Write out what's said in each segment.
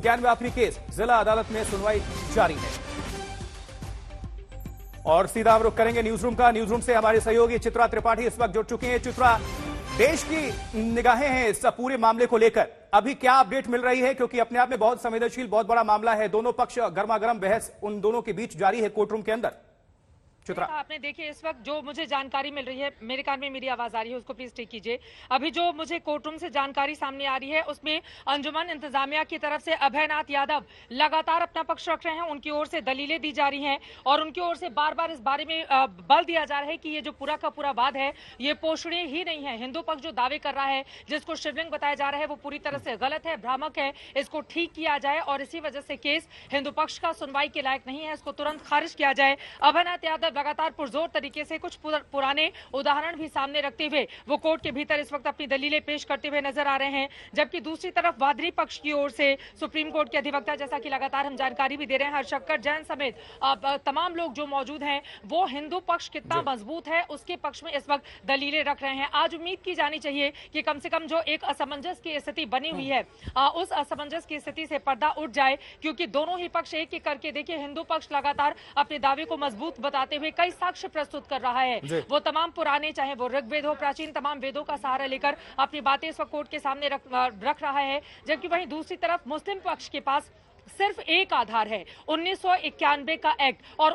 91 आखिरी केस जिला अदालत में सुनवाई जारी है। और सीधा हम रुख करेंगे न्यूज रूम का। न्यूज रूम से हमारे सहयोगी चित्रा त्रिपाठी इस वक्त जुड़ चुके हैं। चित्रा, देश की निगाहें हैं इस पूरे मामले को लेकर, अभी क्या अपडेट मिल रही है? क्योंकि अपने आप में बहुत संवेदनशील, बहुत बड़ा मामला है, दोनों पक्ष गर्मागर्म बहस उन दोनों के बीच जारी है कोर्ट रूम के अंदर। चित्रा, आपने देखिए इस वक्त जो मुझे जानकारी मिल रही है, मेरे कान में मेरी आवाज आ रही है, उसको प्लीज टेक कीजिए। अभी जो मुझे कोर्ट रूम से जानकारी सामने आ रही है उसमें अंजुमन इंतजामिया की तरफ से अभयनाथ यादव लगातार अपना पक्ष रख रहे हैं, उनकी ओर से दलीलें दी जा रही हैं और उनकी ओर से बार बार इस बारे में बल दिया जा रहा है कि ये जो पूरा का पूरा वाद है ये पोषणीय ही नहीं है। हिंदू पक्ष जो दावे कर रहा है, जिसको शिवलिंग बताया जा रहा है, वो पूरी तरह से गलत है, भ्रामक है, इसको ठीक किया जाए और इसी वजह से केस हिंदू पक्ष का सुनवाई के लायक नहीं है, इसको तुरंत खारिज किया जाए। अभयनाथ यादव लगातार पुरजोर तरीके से कुछ पुराने उदाहरण भी सामने रखते हुए वो कोर्ट के भीतर इस वक्त अपनी दलीलें पेश करते हुए नजर आ रहे हैं। जबकि दूसरी तरफ वादी पक्ष की ओर से सुप्रीम कोर्ट के अधिवक्ता, जैसा कि लगातार हम जानकारी भी दे रहे हैं, हर्षक्कर जैन समेत तमाम लोग जो मौजूद हैं, वो हिंदू पक्ष कितना मजबूत है उसके पक्ष में इस वक्त दलीलें रख रहे हैं। आज उम्मीद की जानी चाहिए कि कम से कम जो एक असमंजस की स्थिति बनी हुई है उस असमंजस की स्थिति से पर्दा उठ जाए, क्योंकि दोनों ही पक्ष एक एक करके देखिए हिंदू पक्ष लगातार अपने दावे को मजबूत बताते हुए कई साक्ष्य प्रस्तुत कर रहा है। वो तमाम पुराने, चाहे वो ऋग्वेद हो, प्राचीन तमाम वेदों का सहारा लेकर अपनी बातें इस वक्त कोर्ट के सामने रख रहा है। जबकि वहीं दूसरी तरफ मुस्लिम पक्ष के पास सिर्फ एक आधार है, 1991 का एक्ट, और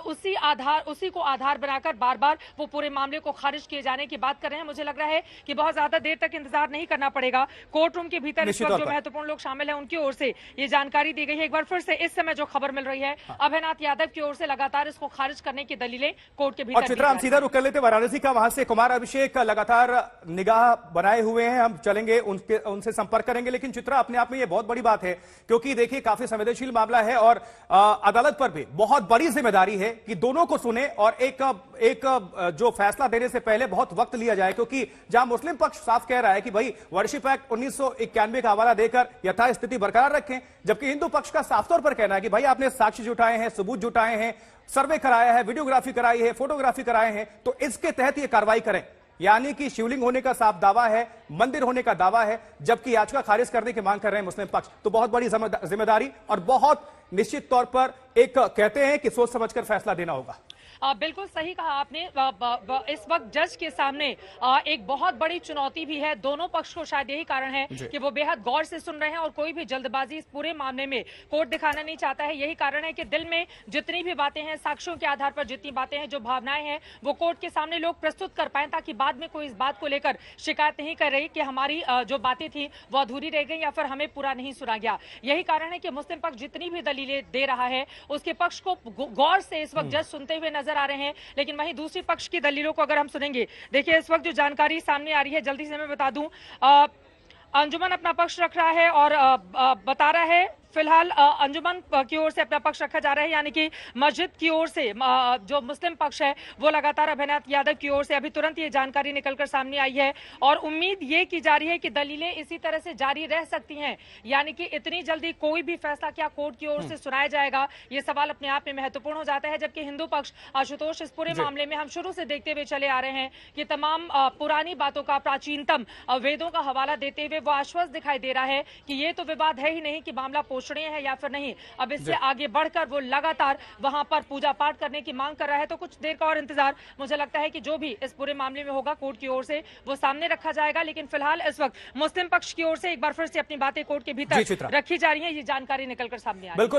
उसी को आधार बनाकर बार बार वो पूरे मामले को खारिज किए जाने की बात कर रहे हैं। मुझे लग रहा है कि बहुत ज्यादा देर तक इंतजार नहीं करना पड़ेगा। कोर्ट रूम के भीतर इस वक्त जो महत्वपूर्ण लोग शामिल हैं उनकी ओर से ये जानकारी दी गई है। एक बार फिर से इस समय जो खबर मिल रही है, अभयनाथ यादव की ओर से लगातार इसको खारिज करने की दलीलें कोर्ट के भीतर। चित्रा, हम सीधा रुख कर लेते वाराणसी का, वहां से कुमार अभिषेक लगातार निगाह बनाए हुए हैं, हम चलेंगे उनसे संपर्क करेंगे। लेकिन चित्रा, अपने आप में ये बहुत बड़ी बात है क्योंकि देखिए काफी संवेदनशील मामला है और अदालत पर भी बहुत बड़ी जिम्मेदारी है कि दोनों को सुने और एक जो फैसला देने से पहले बहुत वक्त लिया जाए, क्योंकि जहां मुस्लिम पक्ष साफ कह रहा है कि भाई वर्शिप एक्ट 1991 का हवाला देकर यथास्थिति बरकरार रखें, जबकि हिंदू पक्ष का साफ तौर पर कहना है कि भाई आपने साक्ष्य जुटाए हैं, सबूत जुटाए हैं, सर्वे कराया है, वीडियोग्राफी कराई है, फोटोग्राफी कराए हैं, तो इसके तहत यह कार्रवाई करें। यानी कि शिवलिंग होने का साफ दावा है, मंदिर होने का दावा है, जबकि याचिका खारिज करने की मांग कर रहे हैं मुस्लिम पक्ष। तो बहुत बड़ी जिम्मेदारी और बहुत निश्चित तौर पर एक कहते हैं कि सोच समझकर फैसला देना होगा। बिल्कुल सही कहा आपने। इस वक्त जज के सामने एक बहुत बड़ी चुनौती भी है। दोनों पक्ष को शायद यही कारण है कि वो बेहद गौर से सुन रहे हैं और कोई भी जल्दबाजी इस पूरे मामले में कोर्ट दिखाना नहीं चाहता है। यही कारण है कि दिल में जितनी भी बातें हैं, साक्ष्यों के आधार पर जितनी बातें हैं, जो भावनाएं हैं, वो कोर्ट के सामने लोग प्रस्तुत कर पाए, ताकि बाद में कोई इस बात को लेकर शिकायत नहीं कर रही कि हमारी जो बातें थी वो अधूरी रह गई या फिर हमें पूरा नहीं सुना गया। यही कारण है कि मुस्लिम पक्ष जितनी भी दलीलें दे रहा है उसके पक्ष को गौर से इस वक्त जज सुनते हुए नजर आ रहे हैं। लेकिन वहीं दूसरी पक्ष की दलीलों को अगर हम सुनेंगे, देखिए इस वक्त जो जानकारी सामने आ रही है, जल्दी से मैं बता दूं, अंजुमन अपना पक्ष रख रहा है और बता रहा है फिलहाल अंजुमन की ओर से अपना पक्ष रखा जा रहा है, यानी कि मस्जिद की ओर से जो मुस्लिम पक्ष है वो लगातार अभयनाथ यादव की ओर से अभी तुरंत ये जानकारी निकलकर सामने आई है और उम्मीद ये की जा रही है कि दलीलें इसी तरह से जारी रह सकती हैं। यानी कि इतनी जल्दी कोई भी फैसला क्या कोर्ट की ओर से सुनाया जाएगा, ये सवाल अपने आप में महत्वपूर्ण हो जाता है। जबकि हिंदू पक्ष, आशुतोष, इस पूरे मामले में हम शुरू से देखते हुए चले आ रहे हैं कि तमाम पुरानी बातों का, प्राचीनतम वेदों का हवाला देते हुए वो आश्वस्त दिखाई दे रहा है कि ये तो विवाद है ही नहीं कि मामला पोषणीय है या फिर नहीं। अब इससे आगे बढ़कर वो लगातार वहां पर पूजा पाठ करने की मांग कर रहा है। तो कुछ देर का और इंतजार, मुझे लगता है कि जो भी इस पूरे मामले में होगा कोर्ट की ओर से वो सामने रखा जाएगा। लेकिन फिलहाल इस वक्त मुस्लिम पक्ष की ओर से एक बार फिर से अपनी बातें कोर्ट के भीतर रखी जा रही है, ये जानकारी निकलकर सामने आ रही है।